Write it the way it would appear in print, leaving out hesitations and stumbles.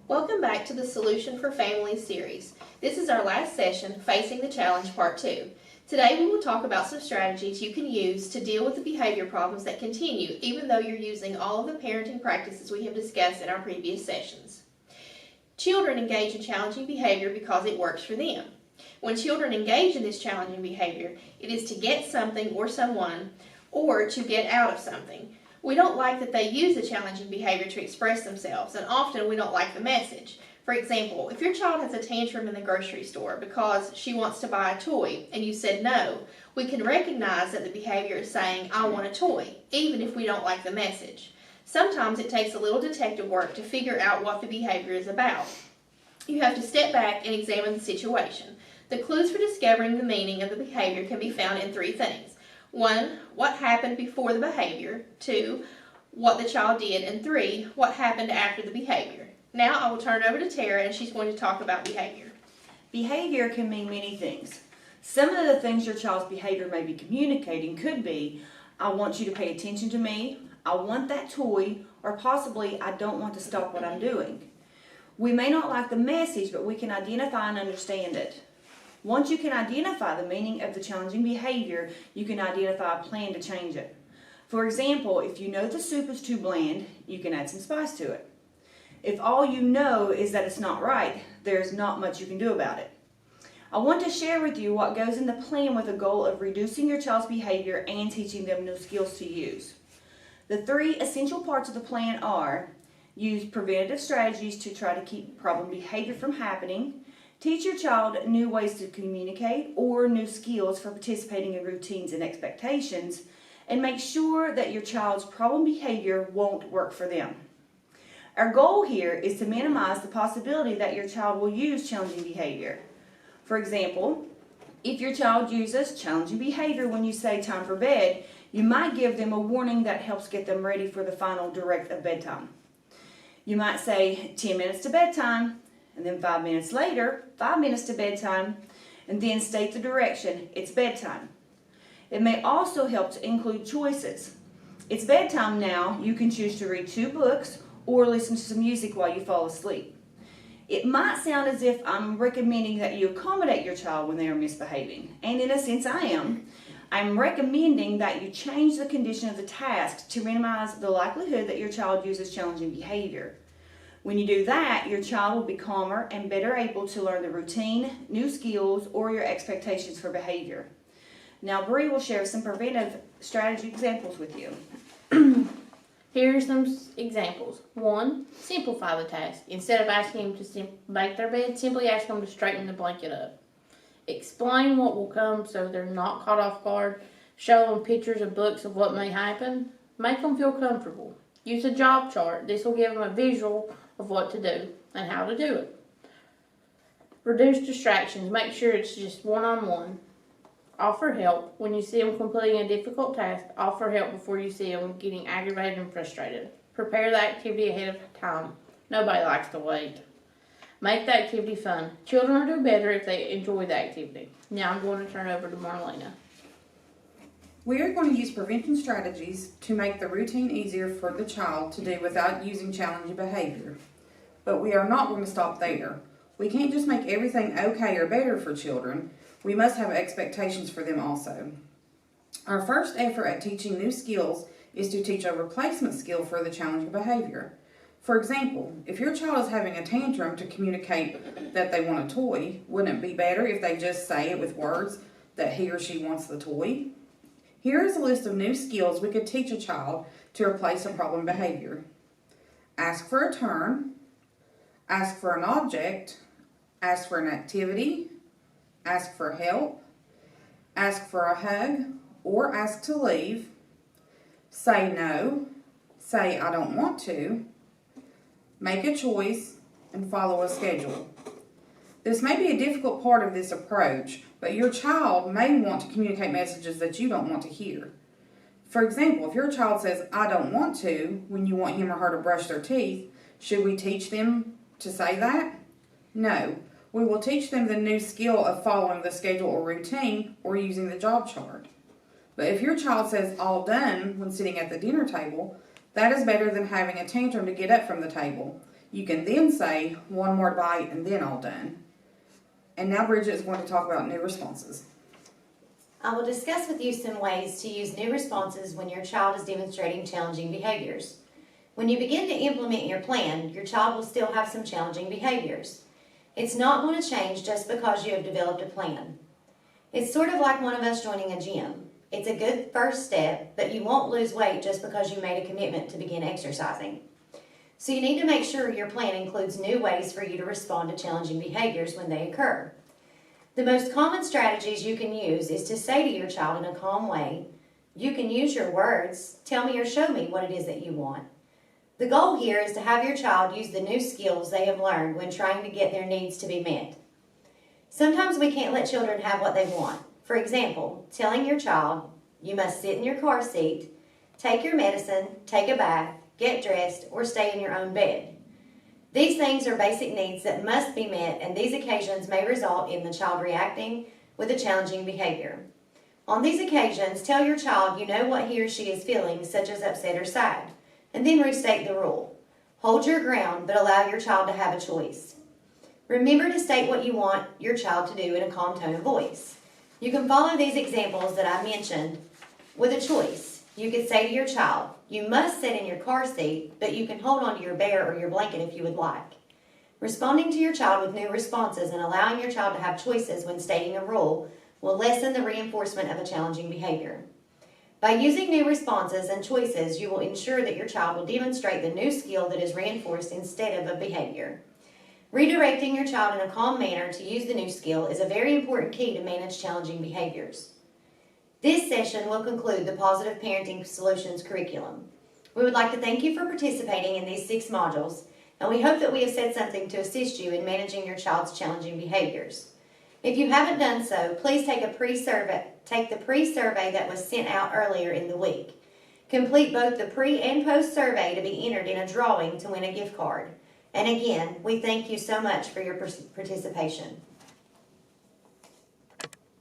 Welcome back to the Solution for Families series. This is our last session, Facing the Challenge Part 2. Today we will talk about some strategies you can use to deal with the behavior problems that continue even though you're using all of the parenting practices we have discussed in our previous sessions. Children engage in challenging behavior because it works for them. When children engage in this challenging behavior, it is to get something or someone or to get out of something. We don't like that they use the challenging behavior to express themselves, and often we don't like the message. For example, if your child has a tantrum in the grocery store because she wants to buy a toy and you said no, we can recognize that the behavior is saying, "I want a toy," even if we don't like the message. Sometimes it takes a little detective work to figure out what the behavior is about. You have to step back and examine the situation. The clues for discovering the meaning of the behavior can be found in three things. 1. What happened before the behavior. 2. What the child did. And 3. What happened after the behavior. Now I will turn it over to Tara and she's going to talk about behavior. Behavior can mean many things. Some of the things your child's behavior may be communicating could be, "I want you to pay attention to me," "I want that toy," or possibly, "I don't want to stop what I'm doing." We may not like the message, but we can identify and understand it. Once you can identify the meaning of the challenging behavior, you can identify a plan to change it. For example, if you know the soup is too bland, you can add some spice to it. If all you know is that it's not right, there's not much you can do about it. I want to share with you what goes in the plan with the goal of reducing your child's behavior and teaching them new skills to use. The three essential parts of the plan are: use preventative strategies to try to keep problem behavior from happening, teach your child new ways to communicate or new skills for participating in routines and expectations, and make sure that your child's problem behavior won't work for them. Our goal here is to minimize the possibility that your child will use challenging behavior. For example, if your child uses challenging behavior when you say time for bed, you might give them a warning that helps get them ready for the final direct of bedtime. You might say 10 minutes to bedtime, and then 5 minutes later, 5 minutes to bedtime, and then state the direction, "It's bedtime." It may also help to include choices. "It's bedtime now, you can choose to read 2 books or listen to some music while you fall asleep." It might sound as if I'm recommending that you accommodate your child when they are misbehaving, and in a sense I am. I'm recommending that you change the condition of the task to minimize the likelihood that your child uses challenging behavior. When you do that, your child will be calmer and better able to learn the routine, new skills, or your expectations for behavior. Now, Bree will share some preventive strategy examples with you. Here are some examples. 1. Simplify the task. Instead of asking them to make their bed, simply ask them to straighten the blanket up. Explain what will come so they're not caught off guard. Show them pictures of books of what may happen. Make them feel comfortable. Use a job chart. This will give them a visual of what to do and how to do it. Reduce distractions. Make sure it's just one-on-one. Offer help. When you see them completing a difficult task, offer help before you see them getting aggravated and frustrated. Prepare the activity ahead of time. Nobody likes to wait. Make the activity fun. Children will do better if they enjoy the activity. Now I'm going to turn it over to Marlena. We are going to use prevention strategies to make the routine easier for the child to do without using challenging behavior. But we are not going to stop there. We can't just make everything okay or better for children. We must have expectations for them also. Our first effort at teaching new skills is to teach a replacement skill for the challenging behavior. For example, if your child is having a tantrum to communicate that they want a toy, wouldn't it be better if they just say it with words that he or she wants the toy? Here is a list of new skills we could teach a child to replace a problem behavior. Ask for a turn, ask for an object, ask for an activity, ask for help, ask for a hug or ask to leave, say no, say I don't want to, make a choice, and follow a schedule. This may be a difficult part of this approach, but your child may want to communicate messages that you don't want to hear. For example, if your child says, "I don't want to," when you want him or her to brush their teeth, should we teach them to say that? No. We will teach them the new skill of following the schedule or routine or using the job chart. But if your child says "all done" when sitting at the dinner table, that is better than having a tantrum to get up from the table. You can then say one more bite and then all done. And now Bridget is going to talk about new responses. I will discuss with you some ways to use new responses when your child is demonstrating challenging behaviors. When you begin to implement your plan, your child will still have some challenging behaviors. It's not going to change just because you have developed a plan. It's sort of like one of us joining a gym. It's a good first step, but you won't lose weight just because you made a commitment to begin exercising. So you need to make sure your plan includes new ways for you to respond to challenging behaviors when they occur. The most common strategies you can use is to say to your child in a calm way, you can use your words, tell me or show me what it is that you want. The goal here is to have your child use the new skills they have learned when trying to get their needs to be met. Sometimes we can't let children have what they want. For example, telling your child, you must sit in your car seat, take your medicine, take a bath, get dressed, or stay in your own bed. These things are basic needs that must be met, and these occasions may result in the child reacting with a challenging behavior. On these occasions, tell your child you know what he or she is feeling, such as upset or sad, and then restate the rule. Hold your ground, but allow your child to have a choice. Remember to state what you want your child to do in a calm tone of voice. You can follow these examples that I mentioned with a choice. You could say to your child, you must sit in your car seat, but you can hold on to your bear or your blanket if you would like. Responding to your child with new responses and allowing your child to have choices when stating a rule will lessen the reinforcement of a challenging behavior. By using new responses and choices, you will ensure that your child will demonstrate the new skill that is reinforced instead of a behavior. Redirecting your child in a calm manner to use the new skill is a very important key to manage challenging behaviors. This session will conclude the Positive Parenting Solutions curriculum. We would like to thank you for participating in these 6 modules, and we hope that we have said something to assist you in managing your child's challenging behaviors. If you haven't done so, please take the pre-survey that was sent out earlier in the week. Complete both the pre and post survey to be entered in a drawing to win a gift card. And again, we thank you so much for your participation.